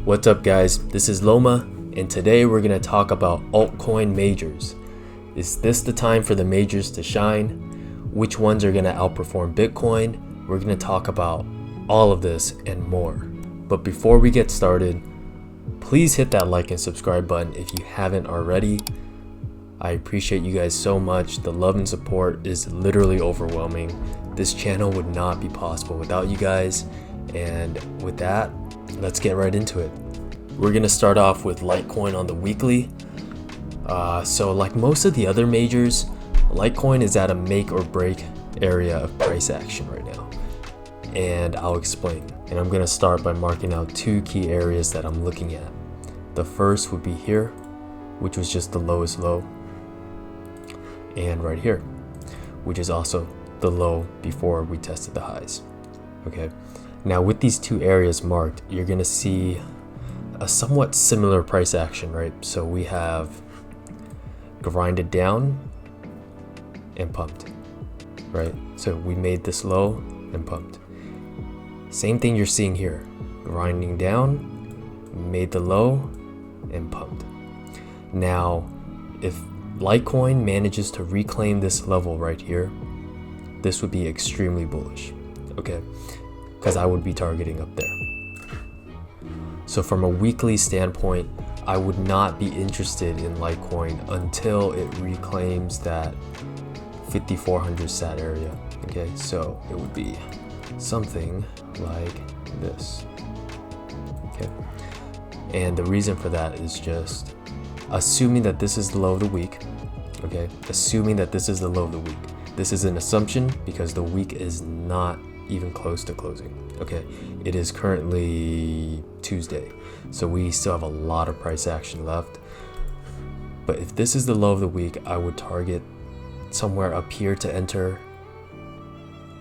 What's up guys, this is Loma, and today we're going to talk about altcoin majors. Is this the time for the majors to shine? Which ones are going to outperform Bitcoin? We're going to talk about all of this and more. But before we get started, please hit that like and subscribe button if you haven't already. I appreciate you guys so much. The love and support is literally overwhelming. This channel would not be possible without you guys. And with that, let's get right into it. We're gonna start off with Litecoin on the weekly. So like most of the other majors, Litecoin is at a make or break area of price action right now. And I'll explain. And I'm gonna start by marking out two key areas that I'm looking at. The first would be here, which was just the lowest low. And right here, which is also the low before we tested the highs. Okay. Now with these two areas marked, you're gonna see a somewhat similar price action, right? So we have grinded down and pumped, right? So we made this low and pumped. Same thing you're seeing here, grinding down, made the low and pumped. Now, if Litecoin manages to reclaim this level right here, this would be extremely bullish, okay? Because I would be targeting up there. So from a weekly standpoint, I would not be interested in Litecoin until it reclaims that 5400 sat area. Okay, so it would be something like this. Okay, and the reason for that is just assuming that this is the low of the week. Okay, assuming that this is the low of the week. This is an assumption because the week is not even close to closing. Okay, it is currently Tuesday, so we still have a lot of price action left. But if this is the low of the week, I would target somewhere up here to enter,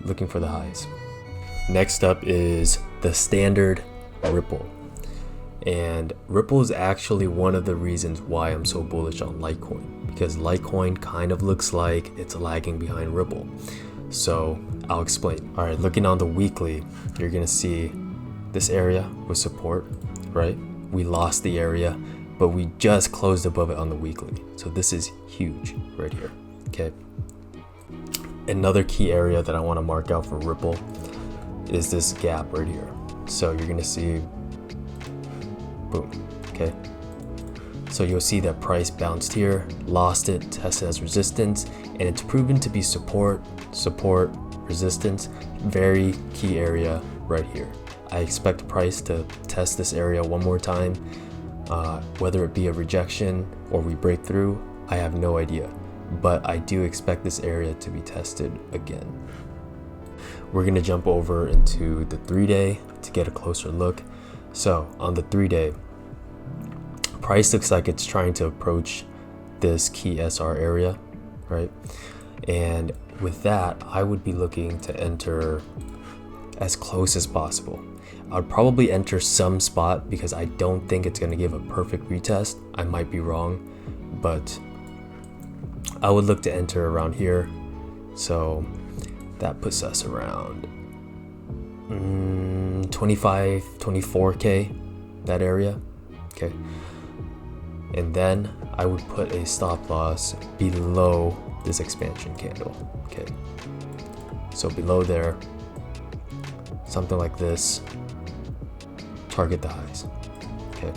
looking for the highs. Next up is the standard Ripple. And Ripple is actually one of the reasons why I'm so bullish on Litecoin, because Litecoin kind of looks like it's lagging behind Ripple. So I'll explain. All right, looking on the weekly, you're gonna see this area with support, right? We lost the area, but we just closed above it on the weekly. So this is huge right here, okay? Another key area that I wanna mark out for Ripple is this gap right here. So you're gonna see, boom, okay? So you'll see that price bounced here, lost it, tested as resistance, and it's proven to be support, resistance, very key area right here. I expect price to test this area one more time, whether it be a rejection or we break through, I have no idea, but I do expect this area to be tested again. We're gonna jump over into the 3-day to get a closer look. So on the 3-day, price looks like it's trying to approach this key SR area, right? And with that, I would be looking to enter as close as possible. I would probably enter some spot because I don't think it's going to give a perfect retest. I might be wrong, but I would look to enter around here. So that puts us around 25, 24K, that area, okay? And then I would put a stop loss below this expansion candle, okay? So below there, something like this, target the highs, okay?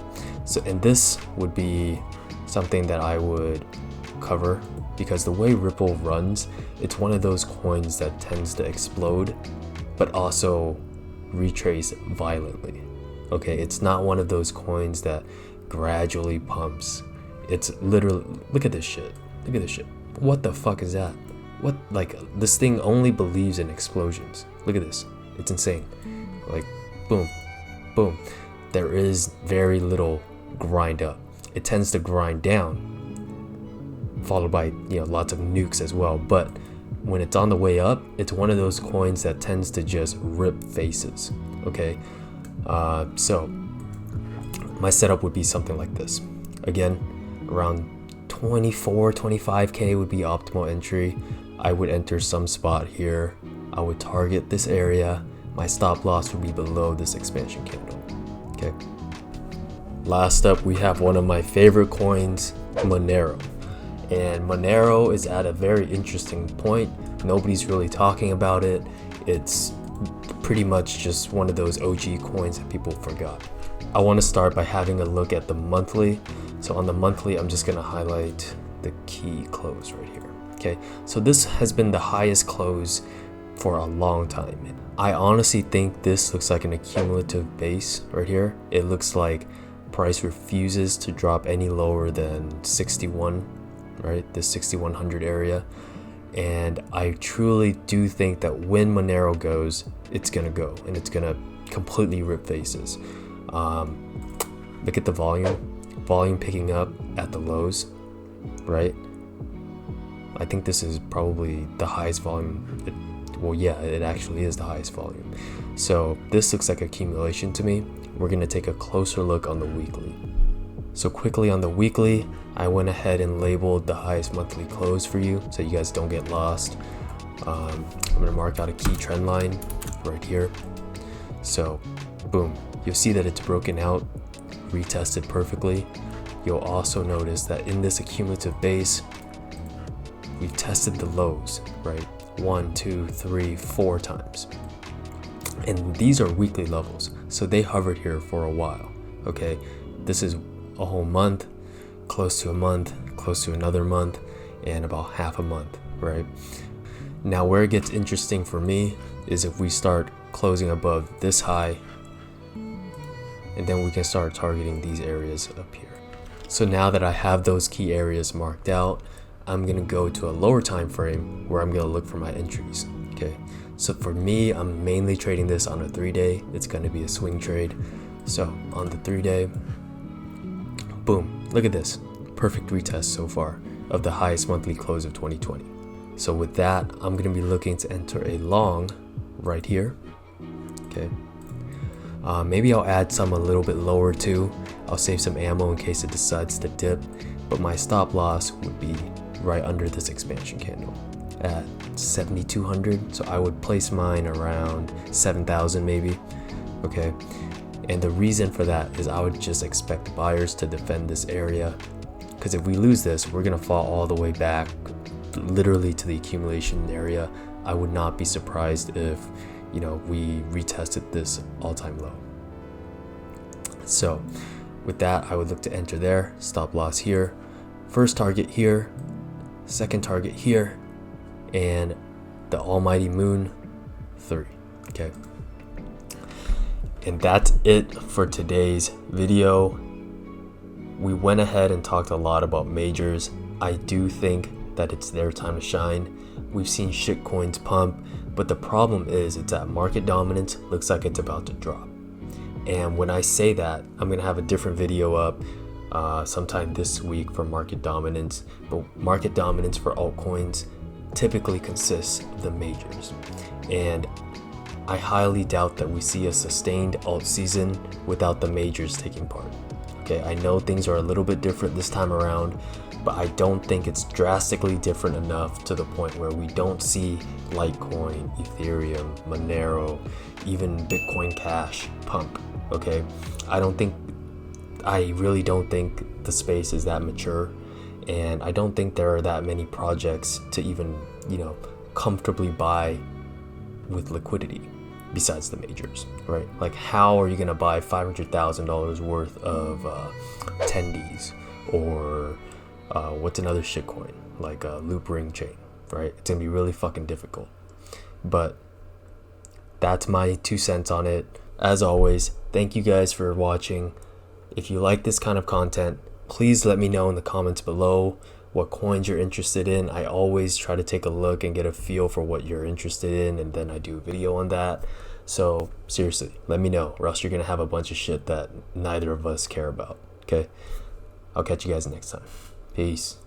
So, and this would be something that I would cover because the way Ripple runs, it's one of those coins that tends to explode, but also retrace violently, okay? It's not one of those coins that gradually pumps. It's literally, look at this shit. Look at this shit. What the fuck is that? What, like, this thing only believes in explosions. Look at this. It's insane. Like, boom, boom. There is very little grind up. It tends to grind down, followed by, lots of nukes as well. But when it's on the way up, it's one of those coins that tends to just rip faces, okay? So my setup would be something like this. Again, around 24, 25K would be optimal entry. I would enter some spot here. I would target this area. My stop loss would be below this expansion candle, okay? Last up, we have one of my favorite coins, Monero. And Monero is at a very interesting point. Nobody's really talking about it. It's pretty much just one of those OG coins that people forgot. I want to start by having a look at the monthly. So on the monthly, I'm just going to highlight the key close right here. Okay, so this has been the highest close for a long time. I honestly think this looks like an accumulative base right here. It looks like price refuses to drop any lower than 61, right? The 6100 area. And I truly do think that when Monero goes, it's gonna go and it's gonna completely rip faces. Look at the volume picking up at the lows, right? I think this is probably the highest volume. It actually is the highest volume. So this looks like accumulation to me. We're gonna take a closer look on the weekly. So quickly on the weekly, I went ahead and labeled the highest monthly close for you so you guys don't get lost. I'm gonna mark out a key trend line right here. So boom, you'll see that it's broken out, retested perfectly. You'll also notice that in this accumulative base, we've tested the lows, right? 1, 2, 3, 4 times. And these are weekly levels, so they hovered here for a while. Okay, this is a whole month, close to a month, close to another month, and about half a month, right? Now where it gets interesting for me is if we start closing above this high, and then we can start targeting these areas up here. So now that I have those key areas marked out, I'm gonna go to a lower time frame where I'm gonna look for my entries. Okay, so for me, I'm mainly trading this on a 3-day. It's gonna be a swing trade. So on the 3-day, boom, look at this. Perfect retest so far of the highest monthly close of 2020. So with that, I'm gonna be looking to enter a long right here. Okay, maybe I'll add some a little bit lower too. I'll save some ammo in case it decides to dip, but my stop loss would be right under this expansion candle at 7,200. So I would place mine around 7,000 maybe. Okay, and the reason for that is I would just expect buyers to defend this area, because if we lose this, we're gonna fall all the way back literally to the accumulation area. I would not be surprised if, you know, we retested this all-time low. So with that, I would look to enter there, stop loss here, first target here, second target here, and the almighty moon 3. Okay, and that's it for today's video. We went ahead and talked a lot about majors. I do think that it's their time to shine. We've seen shit coins pump, but the problem is it's at market dominance. Looks like it's about to drop. And when I say that, I'm gonna have a different video up sometime this week for market dominance. But market dominance for altcoins typically consists of the majors, and I highly doubt that we see a sustained alt season without the majors taking part. Okay, I know things are a little bit different this time around, but I don't think it's drastically different enough to the point where we don't see Litecoin, Ethereum, Monero, even Bitcoin Cash pump. Okay, I really don't think the space is that mature, and I don't think there are that many projects to even, you know, comfortably buy with liquidity besides the majors, right? Like, how are you gonna buy $500,000 worth of attendees, or what's another shitcoin like a loop ring chain, right? It's gonna be really fucking difficult. But that's my 2 cents on it. As always, thank you guys for watching. If you like this kind of content, please let me know in the comments below what coins you're interested in. I always try to take a look and get a feel for what you're interested in, and then I do a video on that. So seriously, let me know, or else you're gonna have a bunch of shit that neither of us care about. Okay, I'll catch you guys next time. Peace.